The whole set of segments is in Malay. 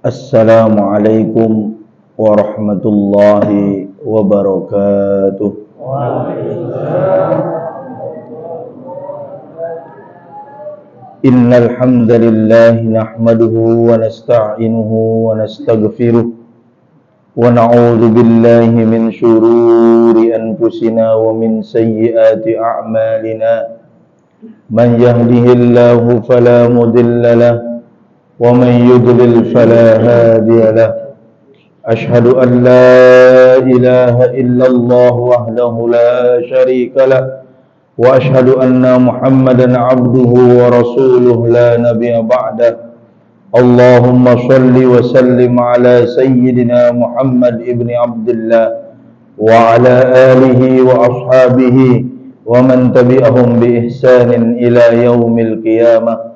Assalamualaikum warahmatullahi wabarakatuh. Innal hamdalillah nahmaduhu wa nasta'inuhu wa nastaghfiruh wa na'udzu billahi min shururi anfusina wa min sayyiati a'malina. Man yahdihillahu fala mudilla lahu wa man yudlil fala hadiya lahu. Ashhadu an la ilaha illallah wahdahu la syarika lahu wa ashhadu anna Muhammadan abduhu wa rasuluhu la nabiyya ba'dah. Allahumma shalli wa sallim ala sayyidina Muhammad ibni Abdullah wa ala alihi wa ashabihi wa man tabi'ahum bi ihsanin ila yaumil qiyamah.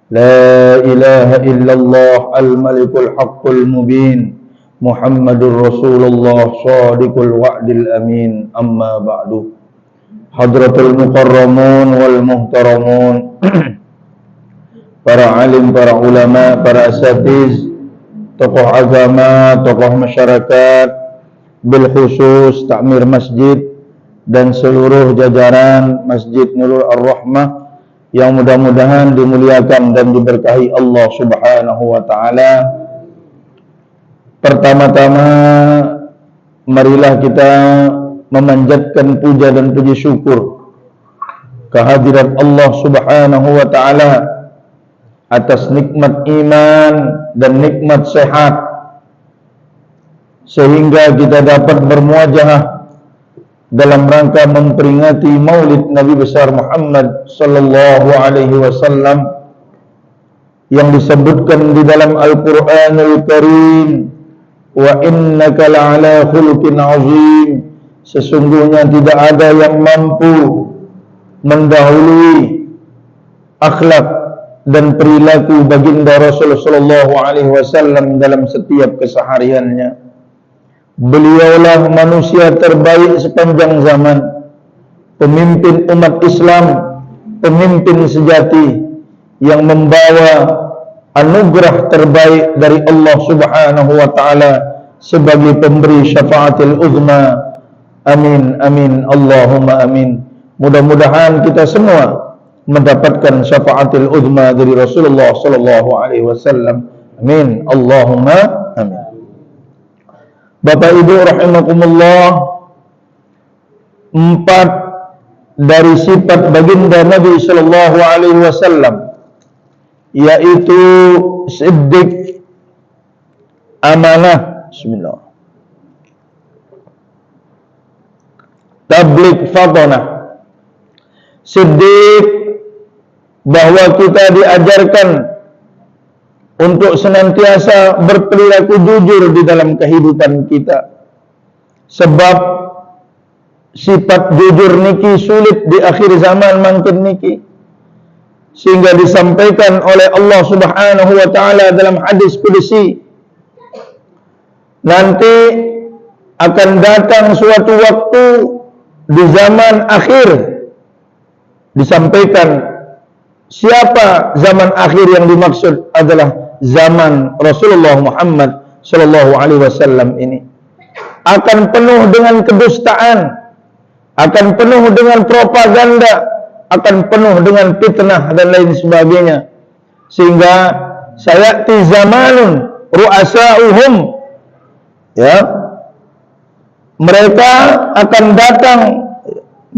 La ilaha illallah al-malikul haqqul mubin Muhammadur Rasulullah shadiqul wa'dil amin. Amma ba'du. Hadratul mukarramun wal muhtaramun, para alim, para ulama, para asatiz, tokoh agama, tokoh masyarakat, bil khusus takmir masjid dan seluruh jajaran Masjid Nurul Ar-Rahmah yang mudah-mudahan dimuliakan dan diberkahi Allah Subhanahu wa taala. Pertama-tama marilah kita memanjatkan puja dan puji syukur kehadirat Allah Subhanahu wa taala atas nikmat iman dan nikmat sehat, sehingga kita dapat bermuajahah dalam rangka memperingati Maulid Nabi besar Muhammad sallallahu alaihi wasallam yang disebutkan di dalam Al-Qur'anul Karim, wa innaka la'ala khuluqin azim. Sesungguhnya tidak ada yang mampu mendahului akhlak dan perilaku baginda Rasulullah sallallahu alaihi wasallam dalam setiap kesehariannya. Beliaulah manusia terbaik sepanjang zaman, pemimpin umat Islam, pemimpin sejati yang membawa anugerah terbaik dari Allah Subhanahu wa taala sebagai pemberi syafaatil uzma. Amin amin Allahumma amin. Mudah-mudahan kita semua mendapatkan syafaatil uzma dari Rasulullah sallallahu alaihi wasallam. Amin Allahumma amin. Bapak Ibu rahimakumullah, 4 dari sifat baginda Nabi sallallahu alaihi wasallam, yaitu siddiq, amanah, bismillah, tabligh fatanah. Siddiq, bahwa kita diajarkan untuk senantiasa berperilaku jujur di dalam kehidupan kita. Sebab sifat jujur niki sulit di akhir zaman mangkin niki. Sehingga disampaikan oleh Allah Subhanahu wa taala dalam hadis qudsi, nanti akan datang suatu waktu di zaman akhir, disampaikan siapa zaman akhir yang dimaksud adalah zaman Rasulullah Muhammad sallallahu alaihi wasallam ini. Akan penuh dengan kedustaan, akan penuh dengan propaganda, akan penuh dengan fitnah dan lain sebagainya. Sehingga sayati zamanun ru'asa'uhum, ya, mereka akan datang,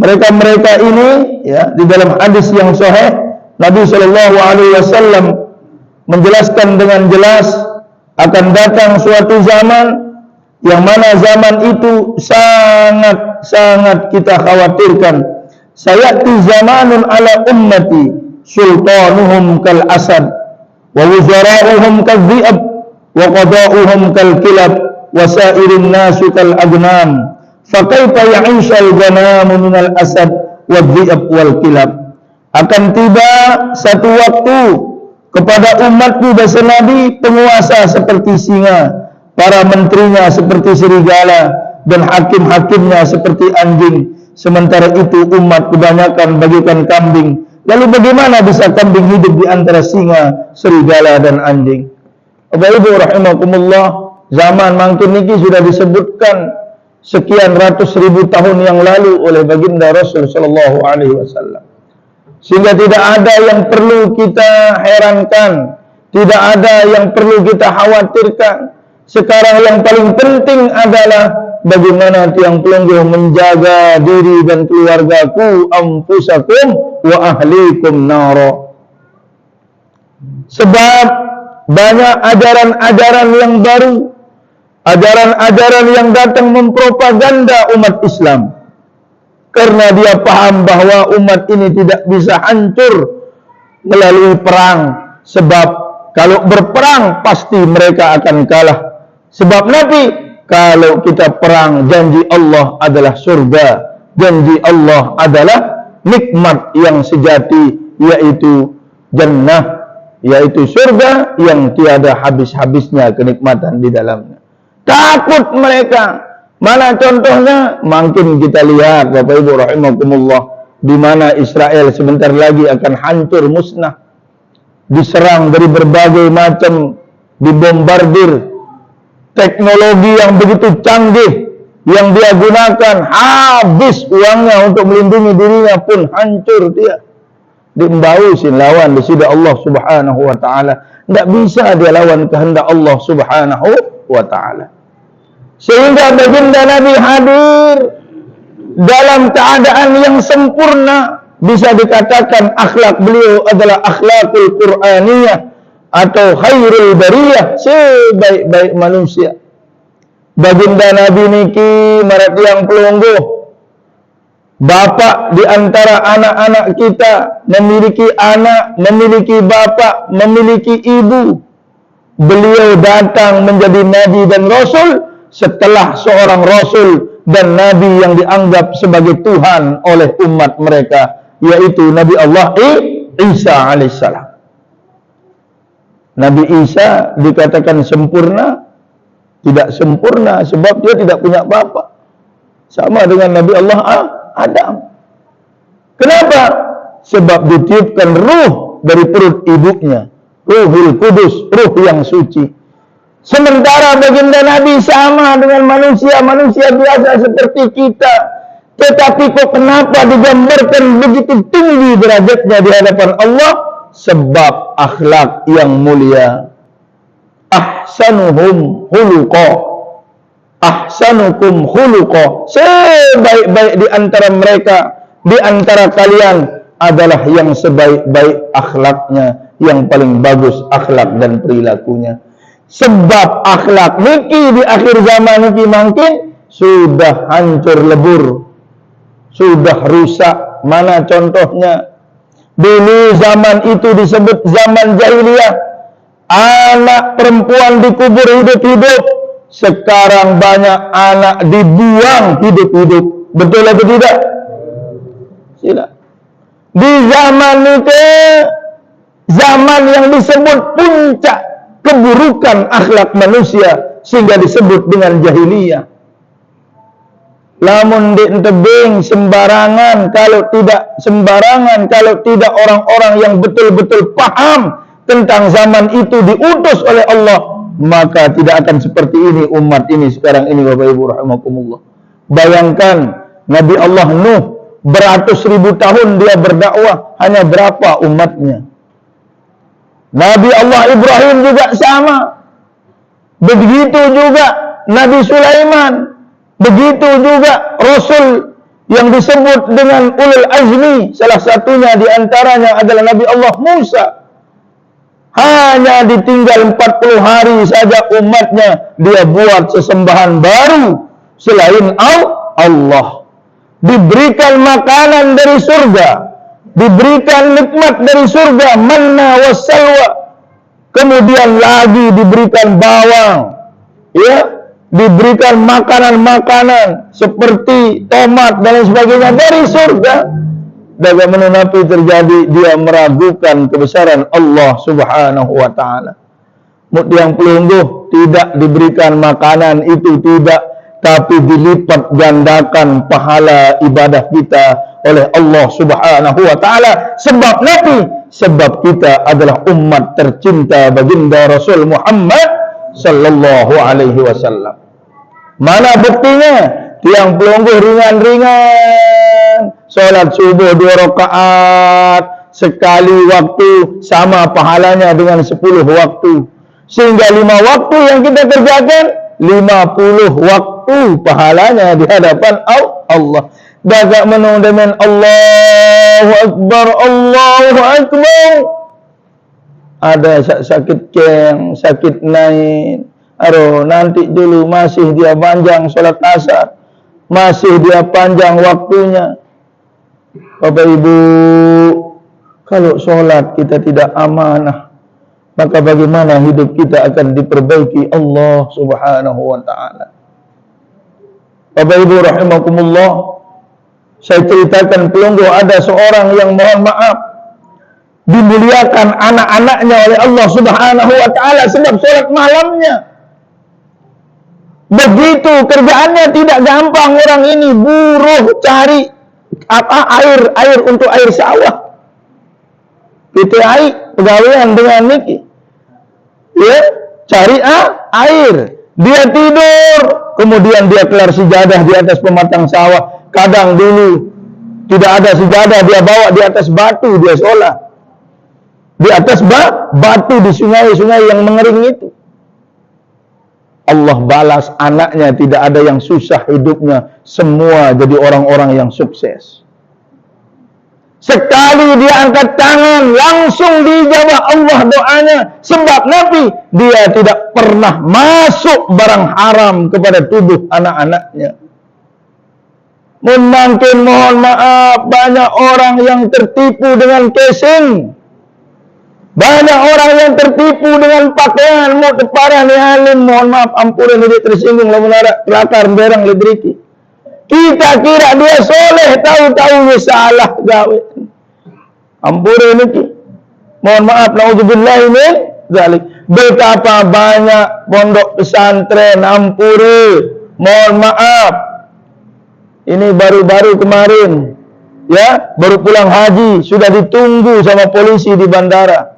mereka ini, ya, di dalam hadis yang sahih Nabi sallallahu alaihi wasallam menjelaskan dengan jelas akan datang suatu zaman yang mana zaman itu sangat kita khawatirkan. Sayati zamanun ala ummati sultanuhum kal asad wa wuzara'uhum kal dhi'ab wa qada'uhum kal kilab wa sa'irin nasu kal agnam. Fa kaifa ya'ishal ghanamu minal asad wa dhi'ab wal kilab. Akan tiba satu waktu kepada umatku bahasa Nabi, penguasa seperti singa, para menterinya seperti serigala, dan hakim-hakimnya seperti anjing. Sementara itu umat kebanyakan bagikan kambing. Lalu bagaimana bisa kambing hidup di antara singa, serigala, dan anjing? Bapak Ibu rahimakumullah, zaman mangkin niki sudah disebutkan sekian ratus ribu tahun yang lalu oleh baginda Rasul sallallahu alaihi wasallam. Sehingga tidak ada yang perlu kita herankan, tidak ada yang perlu kita khawatirkan. Sekarang yang paling penting adalah bagaimana tiang pelungguh menjaga diri dan keluargaku, anfusakum wa ahlikum naro. Sebab banyak ajaran-ajaran yang baru, ajaran-ajaran yang datang mempropaganda umat Islam. Karena dia paham bahwa umat ini tidak bisa hancur melalui perang. Sebab kalau berperang pasti mereka akan kalah. Sebab Nabi, kalau kita perang, janji Allah adalah surga, janji Allah adalah nikmat yang sejati, yaitu jannah, yaitu surga yang tiada habis-habisnya kenikmatan di dalamnya. Takut mereka. Mana contohnya? Makin kita lihat Bapak Ibu rahimakumullah, di mana Israel sebentar lagi akan hancur musnah, diserang dari berbagai macam, dibombardir. Teknologi yang begitu canggih yang dia gunakan, habis uangnya untuk melindungi dirinya pun hancur dia. Diembausin lawan di sisi Allah Subhanahu wa taala. Tidak bisa dia lawan kehendak Allah Subhanahu wa taala. Sehingga baginda Nabi hadir dalam keadaan yang sempurna. Bisa dikatakan akhlak beliau adalah akhlakul Qur'aniyah atau khairul bariyah, sebaik-baik manusia. Baginda Nabi niki marat yang pelungguh, bapak di antara anak-anak kita, memiliki anak, memiliki bapak, memiliki ibu. Beliau datang menjadi nabi dan rasul setelah seorang rasul dan nabi yang dianggap sebagai Tuhan oleh umat mereka, yaitu Nabi Allah Isa alaihissalam. Nabi Isa dikatakan sempurna, tidak sempurna sebab dia tidak punya bapak. Sama dengan Nabi Allah Adam. Kenapa? Sebab ditiupkan ruh dari perut ibunya, Ruhul Kudus, ruh yang suci. Sementara baginda Nabi sama dengan manusia biasa seperti kita. Tetapi kok kenapa digambarkan begitu tinggi derajatnya di hadapan Allah? Sebab akhlak yang mulia. Ahsanuhum khuluqa, ahsanukum khuluqa. Sebaik-baik di antara mereka, di antara kalian adalah yang sebaik-baik akhlaknya, yang paling bagus akhlak dan perilakunya. Sebab akhlak niki di akhir zaman niki makin sudah hancur lebur, sudah rusak. Mana contohnya? Dulu zaman itu disebut zaman jahiliyah, anak perempuan dikubur hidup-hidup. Sekarang banyak anak dibuang hidup-hidup. Betul atau tidak? Tidak. Di zaman itu, zaman yang disebut puncak keburukan akhlak manusia, sehingga disebut dengan jahiliyah. Lamun di tebing sembarangan, kalau tidak sembarangan, kalau tidak orang-orang yang betul-betul paham tentang zaman itu diutus oleh Allah, maka tidak akan seperti ini umat ini sekarang ini Bapak Ibu rahimakumullah. Bayangkan Nabi Allah Nuh beratus ribu tahun dia berdakwah, hanya berapa umatnya? Nabi Allah Ibrahim juga sama. Begitu juga Nabi Sulaiman. Begitu juga Rasul yang disebut dengan ulul azmi. Salah satunya diantaranya adalah Nabi Allah Musa. Hanya ditinggal 40 hari saja umatnya, dia buat sesembahan baru selain Allah. Diberikan makanan dari surga, diberikan nikmat dari surga, manna wassalwa. Kemudian lagi diberikan bawang, ya, diberikan makanan-makanan seperti tomat dan lain sebagainya dari surga. Bagaimana Nabi terjadi? Dia meragukan kebesaran Allah Subhanahu wa ta'ala. Yang pelungguh tidak diberikan makanan itu tidak, tapi dilipat gandakan pahala ibadah kita oleh Allah Subhanahu wa taala. Sebab Nabi, sebab kita adalah umat tercinta baginda Rasul Muhammad sallallahu alaihi wasallam. Mana buktinya? Tiang pelungguh ringan-ringan, solat subuh 2 rakaat sekali waktu, sama pahalanya dengan 10 waktu. Sehingga 5 waktu yang kita kerjakan 50 waktu pahalanya di hadapan Allah. Dagat menung dengan Allahu Akbar, Allahu Akbar. Ada sakit keng, sakit naik. Aduh, nanti dulu masih dia panjang solat asar, masih dia panjang waktunya. Bapak Ibu, kalau solat kita tidak amanah, maka bagaimana hidup kita akan diperbaiki Allah Subhanahu wa ta'ala. Bapak Ibu rahimakumullah, saya ceritakan pelungguh, ada seorang yang mohon maaf dimuliakan anak-anaknya oleh Allah Subhanahu wa ta'ala sebab solat malamnya. Begitu kerjaannya tidak gampang, orang ini buruh cari air untuk air sawah. PTI pegawaian dengan niki. Ya, cari air. Dia tidur, kemudian dia kelar sejadah di atas pematang sawah. Kadang dulu tidak ada sejadah, dia bawa di atas batu, dia sholat di atas batu di sungai-sungai yang mengering itu. Allah balas anaknya, tidak ada yang susah hidupnya, semua jadi orang-orang yang sukses. Sekali dia angkat tangan, langsung dijawab Allah doanya. Sebab Nabi, dia tidak pernah masuk barang haram kepada tubuh anak-anaknya. Mungkin mohon maaf, banyak orang yang tertipu dengan casing. Banyak orang yang tertipu dengan pakaian. Mau teparan ni alim, mohon maaf, ampunan dia tersinggung lah menarak kelakar berang ledriki. Kita kira dia soleh, tahu-tahu dia salah gawe. Ampunan itu, mohon maaf, naudzubillah min dzalik. Betapa banyak pondok pesantren, ampuri, mohon maaf. Ini baru-baru kemarin, ya, baru pulang haji, sudah ditunggu sama polisi di bandara.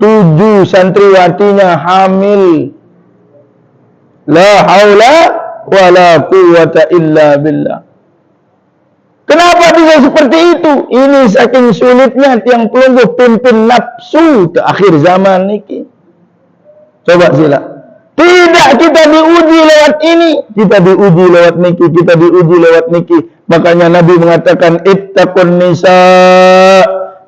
7 santriwatinya hamil. La haula wala quwwata illa billah. Kenapa bisa seperti itu? Ini saking sulitnya tiang pelungguh pimpin nafsu ke akhir zaman niki. Coba sila. Tidak, kita diuji lewat ini, kita diuji lewat niki, kita diuji lewat niki. Makanya Nabi mengatakan ittaqun nisa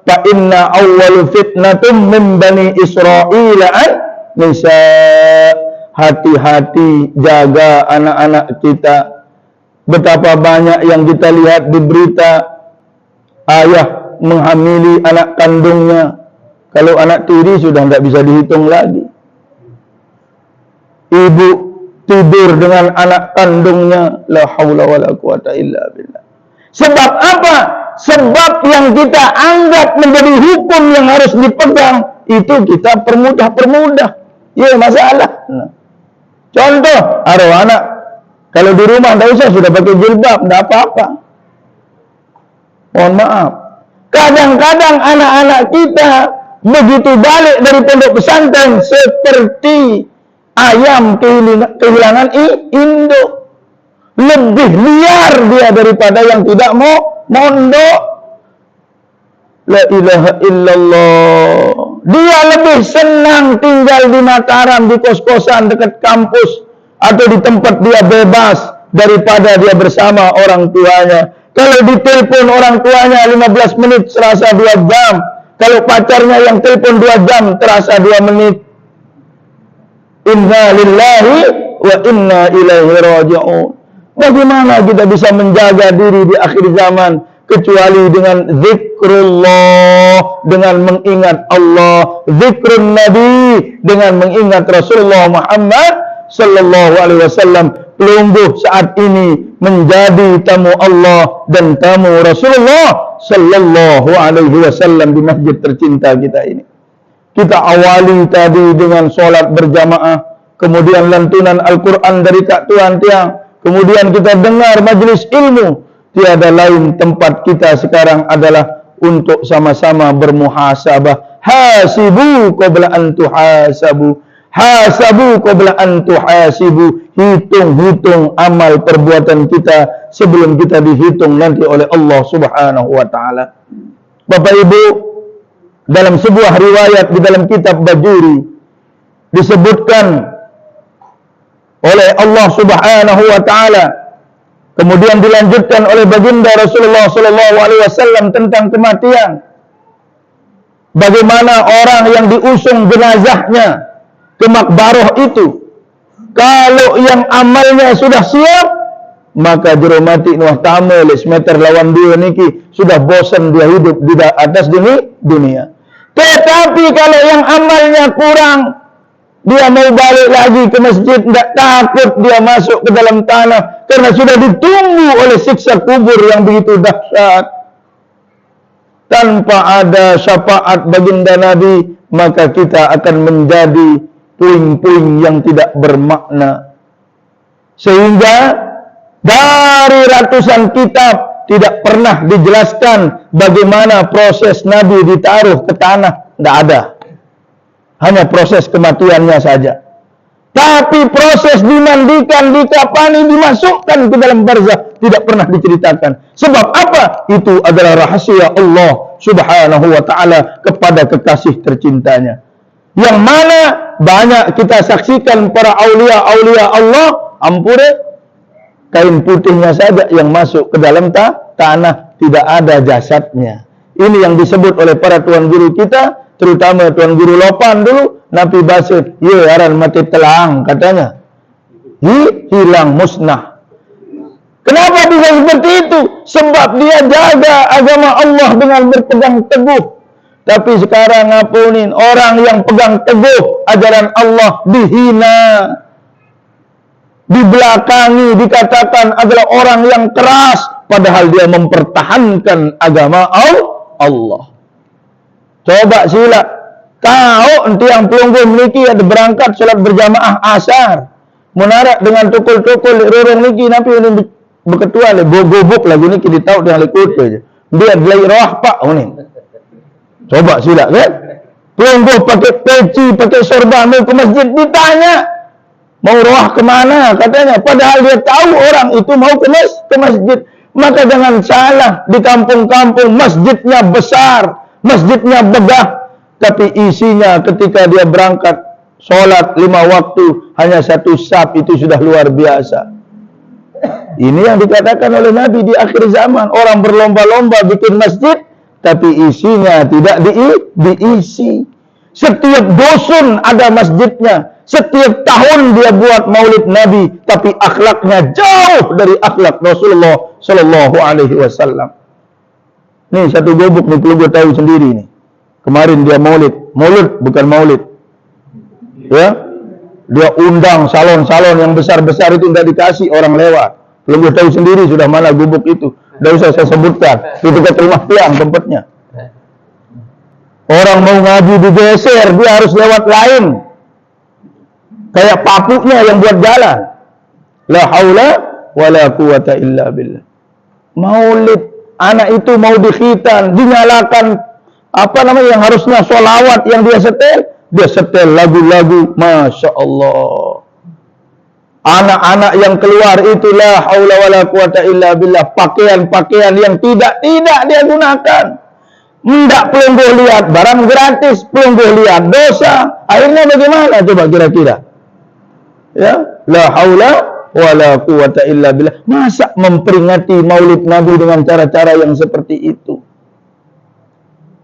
fa inna awwal fitnatum min bani Israil an-nisa. Hati-hati, jaga anak-anak kita. Betapa banyak yang kita lihat di berita, ayah menghamili anak kandungnya. Kalau anak tiri sudah tidak bisa dihitung lagi. Ibu tidur dengan anak kandungnya. La haula wala quwata illa billah. Sebab apa? Sebab yang kita anggap menjadi hukum yang harus dipegang, itu kita permudah-permudah. Ya, masalah. Contoh, anak kalau di rumah tidak usah, sudah pakai jilbab, tidak apa-apa. Mohon maaf. Kadang-kadang anak-anak kita begitu balik dari pondok pesantren seperti ayam kehilangan induk. Lebih liar dia daripada yang tidak mau mondok. La ilaha illallah. Dia lebih senang tinggal di Mataram, di kos-kosan dekat kampus, atau di tempat dia bebas, daripada dia bersama orang tuanya. Kalau ditelepon orang tuanya 15 menit, terasa 2 jam. Kalau pacarnya yang telepon 2 jam, terasa 2 menit. Inna lillahi wa inna ilaihi raji'un. Bagaimana kita bisa menjaga diri di akhir zaman kecuali dengan zikrullah, dengan mengingat Allah, zikrun Nabi, dengan mengingat Rasulullah Muhammad sallallahu alaihi wasallam. Pelungguh saat ini menjadi tamu Allah dan tamu Rasulullah sallallahu alaihi wasallam di masjid tercinta kita ini. Kita awali tadi dengan solat berjamaah, kemudian lantunan Al-Quran dari Kak Tuan Tiang, kemudian kita dengar majlis ilmu, tiada lain tempat kita sekarang adalah untuk sama-sama bermuhasabah. Hasibu qabla an tuhasabu. Hasabu qabla an tuhasibu. Hitung-hitung amal perbuatan kita sebelum kita dihitung nanti oleh Allah Subhanahu wa taala. Bapak Ibu, dalam sebuah riwayat di dalam kitab Bajuri disebutkan oleh Allah Subhanahu wa taala, kemudian dilanjutkan oleh baginda Rasulullah sallallahu alaihi wasallam tentang kematian. Bagaimana orang yang diusung jenazahnya ke makbaroh itu, kalau yang amalnya sudah siap, maka jero mati nuh tamu les meter lawan dia niki sudah bosan dia hidup di atas dunia. Tetapi kalau yang amalnya kurang, dia mau balik lagi ke masjid, tidak takut dia masuk ke dalam tanah karena sudah ditunggu oleh siksa kubur yang begitu dahsyat. Tanpa ada syafaat baginda Nabi, maka kita akan menjadi puing-puing yang tidak bermakna. Sehingga dari ratusan kitab tidak pernah dijelaskan bagaimana proses Nabi ditaruh ke tanah. Tidak ada. Hanya proses kematiannya saja. Tapi proses dimandikan, dikafani, dimasukkan ke dalam barzakh tidak pernah diceritakan. Sebab apa? Itu adalah rahasia Allah Subhanahu wa taala kepada kekasih tercintanya. Yang mana banyak kita saksikan para aulia-aulia Allah, ampure, kain putihnya saja yang masuk ke dalam tanah, tidak ada jasadnya. Ini yang disebut oleh para tuan guru kita, terutama Tuan Guru Lopan dulu, Nabi Basir, ye aran mati telang katanya. Hilang musnah. Kenapa bisa seperti itu? Sebab dia jaga agama Allah dengan berpegang teguh. Tapi sekarang ngapunin, orang yang pegang teguh ajaran Allah dihina, dibelakangi, dikatakan adalah orang yang keras, padahal dia mempertahankan agama Allah. Coba sila, kau nanti yang pelunggu memiliki ada berangkat sholat berjamaah asar, menarak dengan tukul-tukul rorong niki, napi ini berketua le bobok lagi niki ditahu dengan lekut aja. Dia belai roh pak ini. Coba sila kan? Pelunggu pakai peci, pakai sorban mau ke masjid, ditanya mau roh kemana katanya, padahal dia tahu orang itu mau ke masjid. Maka jangan salah, di kampung-kampung masjidnya besar, masjidnya begah, tapi isinya ketika dia berangkat sholat 5 waktu hanya 1 saf, itu sudah luar biasa. Ini yang dikatakan oleh Nabi di akhir zaman, orang berlomba-lomba bikin masjid tapi isinya tidak diisi. Setiap dusun ada masjidnya, setiap tahun dia buat maulid Nabi, tapi akhlaknya jauh dari akhlak Rasulullah Sallallahu Alaihi Wasallam. Nih satu gobok nih, perlu gue tahu sendiri nih. Kemarin dia maulid bukan maulid. Ya, dia undang salon-salon yang besar-besar itu tidak dikasih orang lewat. Perlu gue tahu sendiri sudah mana gobok itu. Tidak usah saya sebutkan. Itu dekat rumah tiang tempatnya. Orang mau ngaji digeser, dia harus lewat lain. Kayak papunya yang buat jalan. La haula wala quwata illa billah. Maulid, anak itu mau dikhitan, dinyalakan apa namanya yang harusnya sholawat yang dia setel lagu-lagu, masya Allah. Anak-anak yang keluar itu la haula wala quwata illa billah, pakaian-pakaian yang tidak dia gunakan. Tidak pelungguh lihat barang gratis, pelungguh lihat dosa. Akhirnya bagaimana coba kira-kira? Ya, la haula wala quwata illa billah. Masa memperingati maulid Nabi dengan cara-cara yang seperti itu?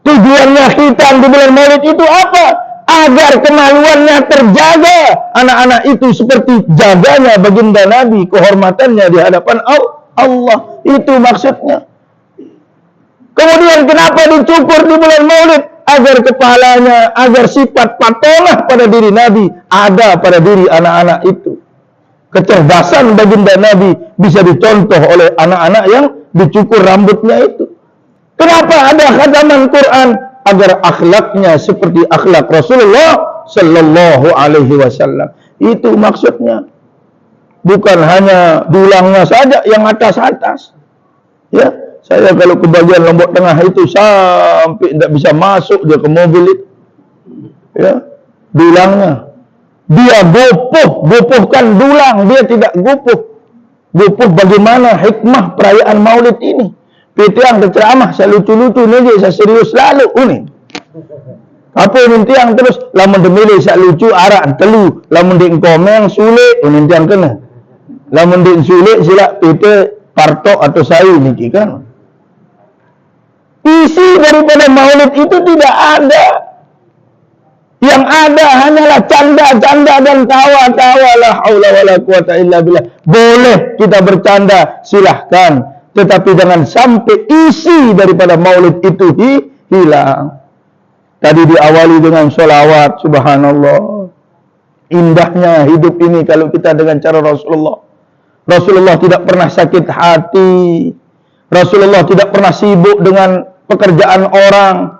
Tujuannya khitan di bulan maulid itu apa? Agar kemaluannya terjaga. Anak-anak itu seperti jaganya baginda Nabi, kehormatannya di hadapan Allah. Itu maksudnya. Kemudian kenapa dicukur di bulan maulid? Agar kepalanya, agar sifat patollah pada diri Nabi ada pada diri anak-anak itu. Kecerdasan baginda Nabi bisa dicontoh oleh anak-anak yang dicukur rambutnya itu. Kenapa ada khataman Quran? Agar akhlaknya seperti akhlak Rasulullah Sallallahu Alaihi Wasallam. Itu maksudnya. Bukan hanya dulangnya saja yang atas-atas. Ya, saya kalau ke bagian Lombok Tengah itu sampai tidak bisa masuk dia ke mobil itu. Ya, dulangnya. Dia gopohkan dulang, dia tidak gopoh. Gopoh bagaimana hikmah perayaan Maulid ini. Pitiang terceramah, saya lucu-lucu ni saya serius lalu ni. Apa nanti yang terus lamun demile sak lucu arak telu, lamun dik komeng sulit nanti yang kena. Lamun dik sulit sila pite partok atau sayu niki kan. Isi daripada Maulid itu tidak ada. Yang ada hanyalah canda-canda dan tawa-tawa. La haula wala quwata illa billah. Boleh kita bercanda, silahkan. Tetapi jangan sampai isi daripada Maulid itu hilang. Tadi diawali dengan sholawat, subhanallah. Indahnya hidup ini kalau kita dengan cara Rasulullah. Rasulullah tidak pernah sakit hati. Rasulullah tidak pernah sibuk dengan pekerjaan orang.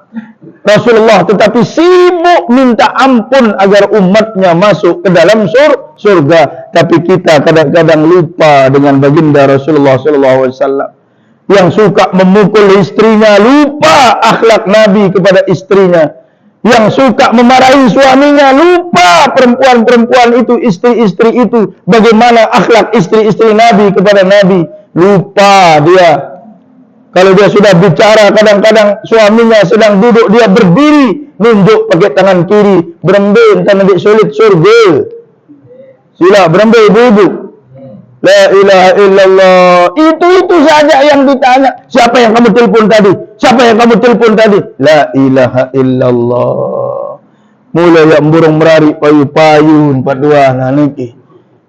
Rasulullah tetapi sibuk minta ampun agar umatnya masuk ke dalam surga. Tapi kita kadang-kadang lupa dengan baginda Rasulullah SAW. Yang suka memukul istrinya, lupa akhlak Nabi kepada istrinya. Yang suka memarahi suaminya, lupa perempuan-perempuan itu, istri-istri itu, bagaimana akhlak istri-istri Nabi kepada Nabi. Lupa dia. Kalau dia sudah bicara, kadang-kadang suaminya sedang duduk, dia berdiri, nunjuk pakai tangan kiri, berembin, tangan dik sulit surga. Sila berembin duduk. La ilaha illallah. Itu saja yang ditanya. Siapa yang kamu telpon tadi? Siapa yang kamu telpon tadi? La ilaha illallah. Mulai yang burung merari payu-payun padua nanti.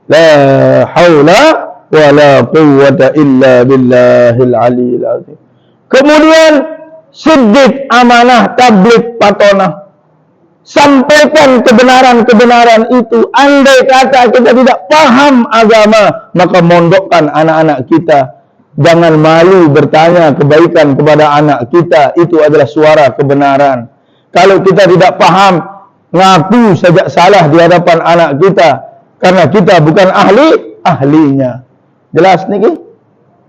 La haula wala quwwata illa billahil aliyil azim. Kemudian siddiq, amanah, tabligh, patonah. Sampaikan kebenaran-kebenaran itu. Andai kata kita tidak paham agama, maka mondokkan anak-anak kita. Jangan malu bertanya kebaikan kepada anak kita. Itu adalah suara kebenaran. Kalau kita tidak paham, ngaku saja salah di hadapan anak kita. Karena kita bukan ahlinya. Jelas nih?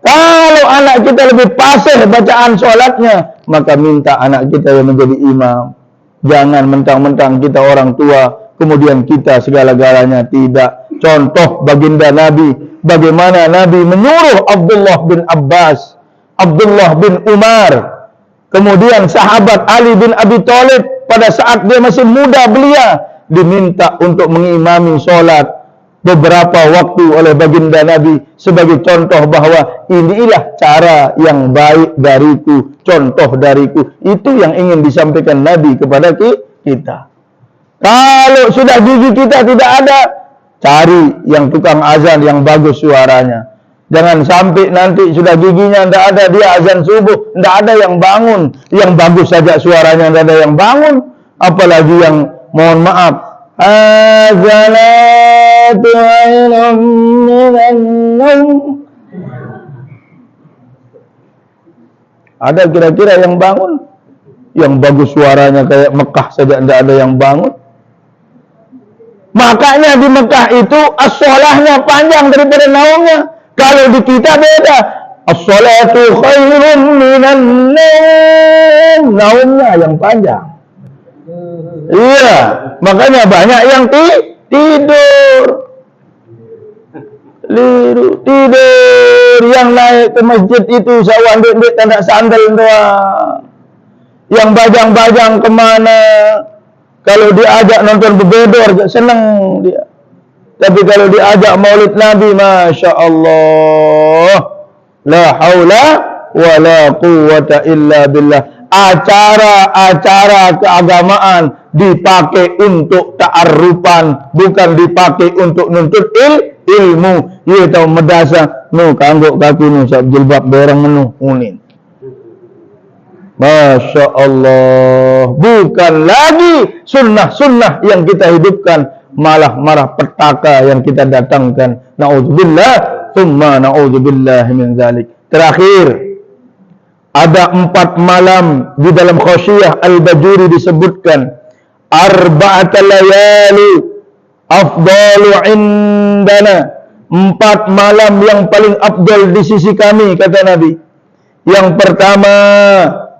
Kalau anak kita lebih fasih bacaan sholatnya, maka minta anak kita yang menjadi imam. Jangan mentang-mentang kita orang tua, kemudian kita segala-galanya. Tidak. Contoh baginda Nabi, bagaimana Nabi menyuruh Abdullah bin Abbas, Abdullah bin Umar, kemudian sahabat Ali bin Abi Thalib pada saat dia masih muda belia, diminta untuk mengimami sholat beberapa waktu oleh baginda Nabi sebagai contoh bahwa inilah cara yang baik dariku, contoh dariku. Itu yang ingin disampaikan Nabi kepada kita. Kalau sudah gigi kita tidak ada, cari yang tukang azan yang bagus suaranya. Jangan sampai nanti sudah giginya tidak ada, dia azan subuh, tidak ada yang bangun. Yang bagus saja suaranya tidak ada yang bangun, apalagi yang mohon maaf azanatu ainum minan nawm. Ada kira-kira yang bangun? Yang bagus suaranya kayak Mekah saja tidak ada yang bangun. Makanya di Mekah itu as-sholahnya panjang daripada naumnya. Kalau di kita beda. As-sholatu khairum minan nawm. Naumnya yang panjang. Iya, makanya banyak yang tidur. Tidur. Yang naik ke masjid itu sawan dik-dik tanda sandal doang. Yang bajang-bajang kemana? Kalau diajak nonton bebedor, senang dia. Tapi kalau diajak maulid Nabi, Masya Allah, la haula wa la quwwata illa billah. Acara-acara keagamaan dipakai untuk ta'arrufan, bukan dipakai untuk nuntut ilmu. Ia tahu medasa, nu kangguk kaki nu sab jilbab berang menu unin. Masya Allah, bukan lagi sunnah-sunnah yang kita hidupkan, malah marah petaka yang kita datangkan. Na'udzubillah, thumma na'udzubillah min dzalik. Terakhir, ada 4 malam di dalam Khosyiyah Al-Bajuri disebutkan, arba'at layali afdalu indana, 4 malam yang paling afdal di sisi kami, kata Nabi. Yang pertama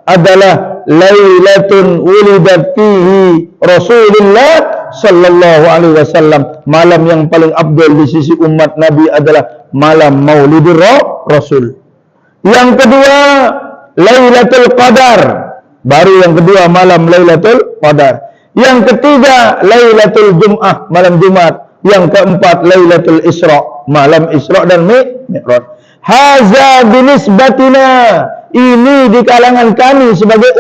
adalah lailatun wulidat fihi Rasulullah sallallahu alaihi wasallam. Malam yang paling afdal di sisi umat Nabi adalah malam Maulidur Rasul. Yang kedua Lailatul Qadar. Baru yang kedua malam Lailatul Qadar. Yang ketiga Lailatul Jum'ah, malam Jumat. Yang keempat Lailatul Isra, malam Isra dan Mi'raj. Haza binisbatina, ini di kalangan kami sebagai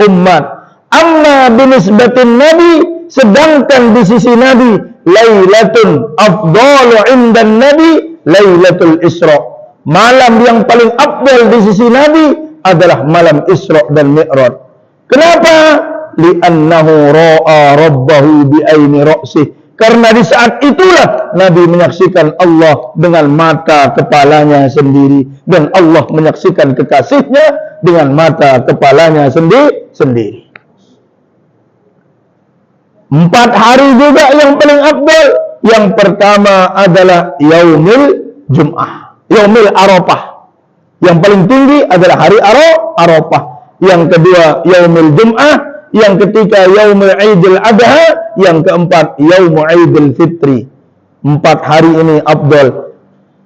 umat. Amma binisbatin Nabi, sedangkan di sisi Nabi Lailatun afdalu indan Nabi Lailatul Isra. Malam yang paling afdal di sisi Nabi adalah malam Isra dan Mi'raj. Kenapa? Li'annahu ra'a rabbahu bi'aini ra'sih. Karena di saat itulah Nabi menyaksikan Allah dengan mata kepalanya sendiri, dan Allah menyaksikan kekasihnya dengan mata kepalanya sendiri. 4 hari juga yang paling afdal. Yang pertama adalah Yaumil Jum'ah, Yaumil Arafah. Yang paling tinggi adalah hari Arafah. Yang kedua Yaumil Jum'ah. Yang ketiga Yaumul Idul Adha. Yang keempat Yaumul Idul Fitri. 4 hari ini afdal.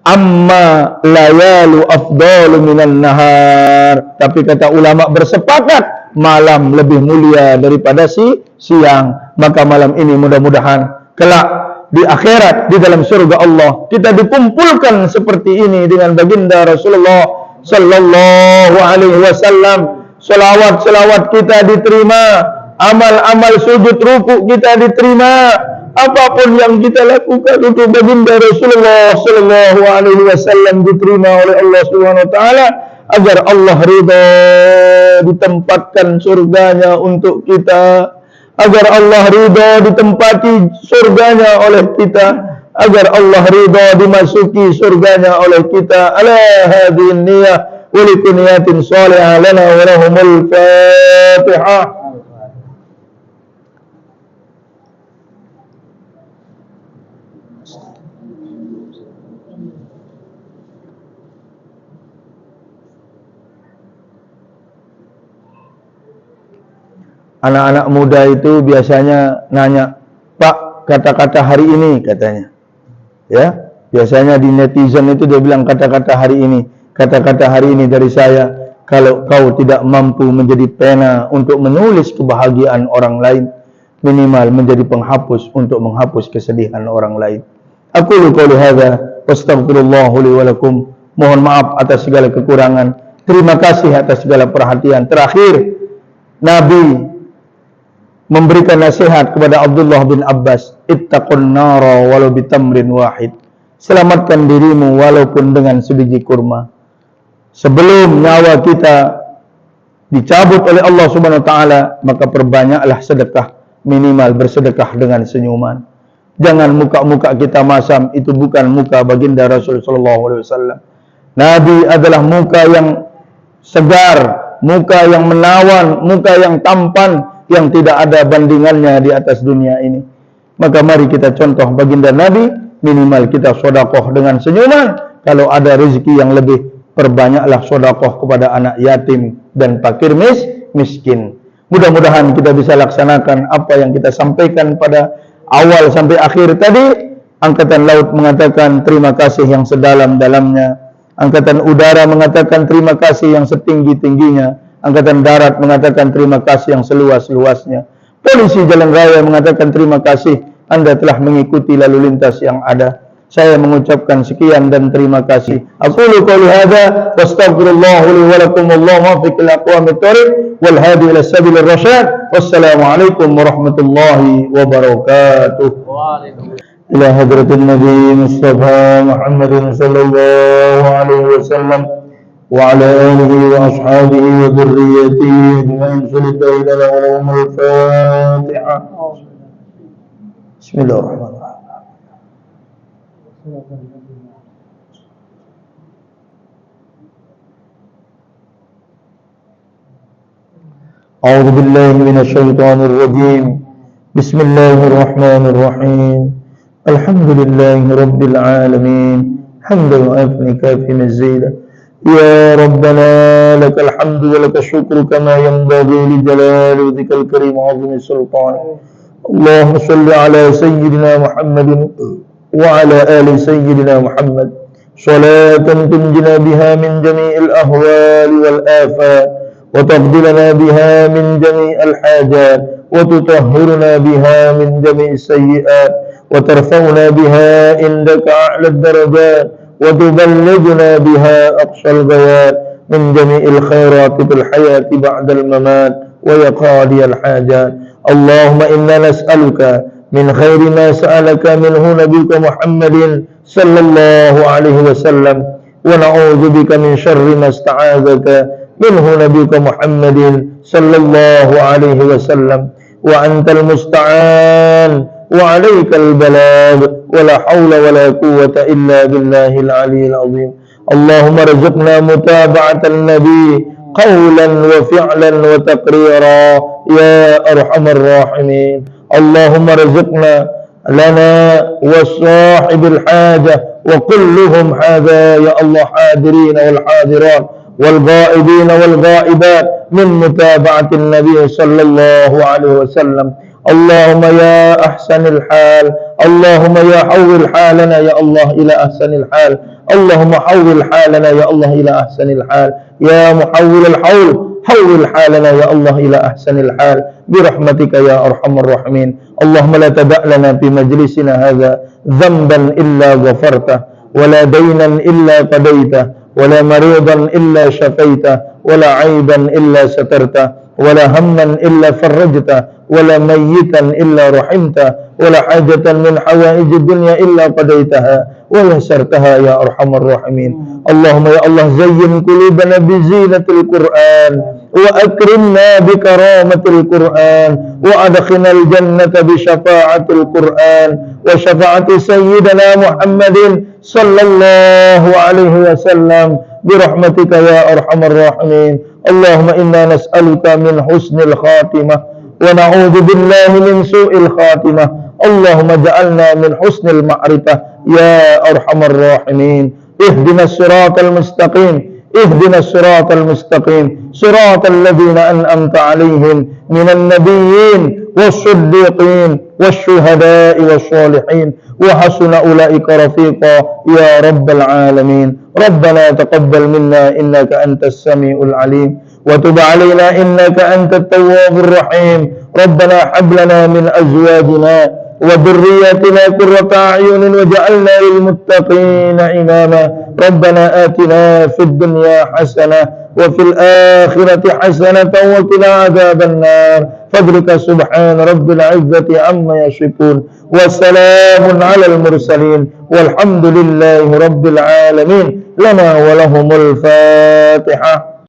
Amma layalu afdalu minan nahar. Tapi kata ulama bersepakat, malam lebih mulia daripada siang. Maka malam ini mudah-mudahan kelak di akhirat, di dalam surga Allah, kita dikumpulkan seperti ini dengan baginda Rasulullah sallallahu alaihi wasallam. Selawat-selawat kita diterima, amal-amal sujud ruku kita diterima, apapun yang kita lakukan untuk baginda Rasulullah sallallahu alaihi wasallam diterima oleh Allah Subhanahu wa taala, agar Allah ridha, ditempatkan surganya untuk kita, agar Allah ridha ditempati surganya oleh kita, agar Allah ridha dimasuki surganya oleh kita. Ala hadhihi niyyah wa likuniyatin salihah lana wa lahumul Fatihah. Anak-anak muda itu biasanya nanya, Pak, kata-kata hari ini, katanya. Ya, biasanya di netizen itu dia bilang kata-kata hari ini. Kata-kata hari ini dari saya, kalau kau tidak mampu menjadi pena untuk menulis kebahagiaan orang lain, minimal menjadi penghapus untuk menghapus kesedihan orang lain. Aqulu qouli hadza wastaghfirullahu li wa lakum. Mohon maaf atas segala kekurangan. Terima kasih atas segala perhatian. Terakhir, Nabi memberikan nasihat kepada Abdullah bin Abbas, ittaqun nara walau bitamrin wahid. Selamatkan dirimu walaupun dengan sebiji kurma. Sebelum nyawa kita dicabut oleh Allah Subhanahu wa taala, maka perbanyaklah sedekah, minimal bersedekah dengan senyuman. Jangan muka-muka kita masam, itu bukan muka baginda Rasul sallallahu alaihi wasallam. Nabi adalah muka yang segar, muka yang menawan, muka yang tampan, yang tidak ada bandingannya di atas dunia ini. Maka mari kita contoh baginda Nabi, minimal kita sedekah dengan senyuman. Kalau ada rezeki yang lebih, perbanyaklah sedekah kepada anak yatim dan fakir miskin. Mudah-mudahan kita bisa laksanakan apa yang kita sampaikan pada awal sampai akhir tadi. Angkatan laut mengatakan terima kasih yang sedalam-dalamnya. Angkatan udara mengatakan terima kasih yang setinggi-tingginya. Angkatan darat mengatakan terima kasih yang seluas-luasnya. Polisi jalan raya mengatakan terima kasih Anda telah mengikuti lalu lintas yang ada. Saya mengucapkan sekian dan terima kasih. Aqulu qouli hadza wastaghfirullah li wa lakum. Allahu muwaffiq lil aqwamit thoriq wal hadi ila sabilir rasyad. Wassalamu alaikum warahmatullahi wabarakatuh. Ila hadratin Nabi Mustafa Muhammadin sallallahu alaihi wasallam wa ala alihi wa ashabihi wa dhurriyyatihi ajma'in. Sallallahu alaihi wa Fatihah. Bismillahirrahmanirrahim. أعوذ بالله من الشيطان الرجيم. بسم الله الرحمن الرحيم. الحمد لله رب العالمين حمدا وافني كافي مزيدا يا ربنا لك الحمد ولك الشكر كما ينبغي لجلال وجهك الكريم وعظيم سلطانك. اللهم صل على سيدنا محمد وعلى آل سيدنا محمد صلاة تنجنا بها من جميع الأهوال والآفات وتقضي لنا بها من جميع الحاجات وتطهرنا بها من جميع السيئات وترفعنا بها عندك أعلى الدرجات وتبلغنا بها أقصى الغايات من جميع الخيرات في الحياة بعد الممات ويا قاضي الحاجات. اللهم إنا نسألك من خير ما سألك منه نبيك محمد صلى الله عليه وسلم ونعوذ بك من شر ما استعاذك منه نبيك محمد صلى الله عليه وسلم وأنت المستعان وعليك البلاغ ولا حول ولا قوة إلا بالله العلي العظيم. اللهم ارزقنا متابعة النبي قولا وفعلا وتقريرا يا أرحم الراحمين. اللهم ارزقنا لنا وصاحب الحاجة وكلهم هذا يا الله حاضرين والحاضرات والغائبين والغائبات من متابعة النبي صلى الله عليه وسلم. اللهم يا أحسن الحال، اللهم يا حول حالنا يا الله إلى أحسن الحال، اللهم حول حالنا يا الله إلى أحسن الحال، يا محول الحول حول حالنا يا الله إلى أحسن الحال برحمتك يا أرحم الراحمين. اللهم لا تدع لنا في مجلسنا هذا ذنبا إلا غفرته ولا دينا إلا قضيته ولا مريضا إلا شفيته ولا عيبا إلا سترته ولا هما إلا فرجته ولا ميتا إلا رحمته ولا حاجة من حوائج الدنيا إلا قضيتها ويسرتها يا أرحم الراحمين. اللهم يا الله زين قلوبنا بزينة القرآن وأكرمنا بكرامة القرآن وأدخلنا الجنة بشفاعة القرآن وشفاعة سيدنا محمد صلى الله عليه وسلم برحمتك يا أرحم الراحمين. اللهم إنا نسألك من حسن الخاتمة ونعوذ بالله من سوء الخاتمة. اللهم اجعلنا من حسن المعرفة يا أرحم الراحمين. اهدنا الصراط المستقيم، اهدنا الصراط المستقيم، صراط الذين أنعمت عليهم من النبيين والصديقين والشهداء والصالحين وحسن أولئك رفيقا يا رب العالمين. ربنا تقبل منا إنك أنت السميع العليم وتب علينا إنك أنت التواب الرحيم. ربنا هب لنا من أزواجنا وذرياتنا قرة أعين واجعلنا للمتقين إماما. ربنا آتنا في الدنيا حسنة وفي الآخرة حسنة وقنا عذاب النار. فضلك سبحان رب العزة عما يصفون وسلام على المرسلين والحمد لله رب العالمين. لنا ولهم الفاتحة.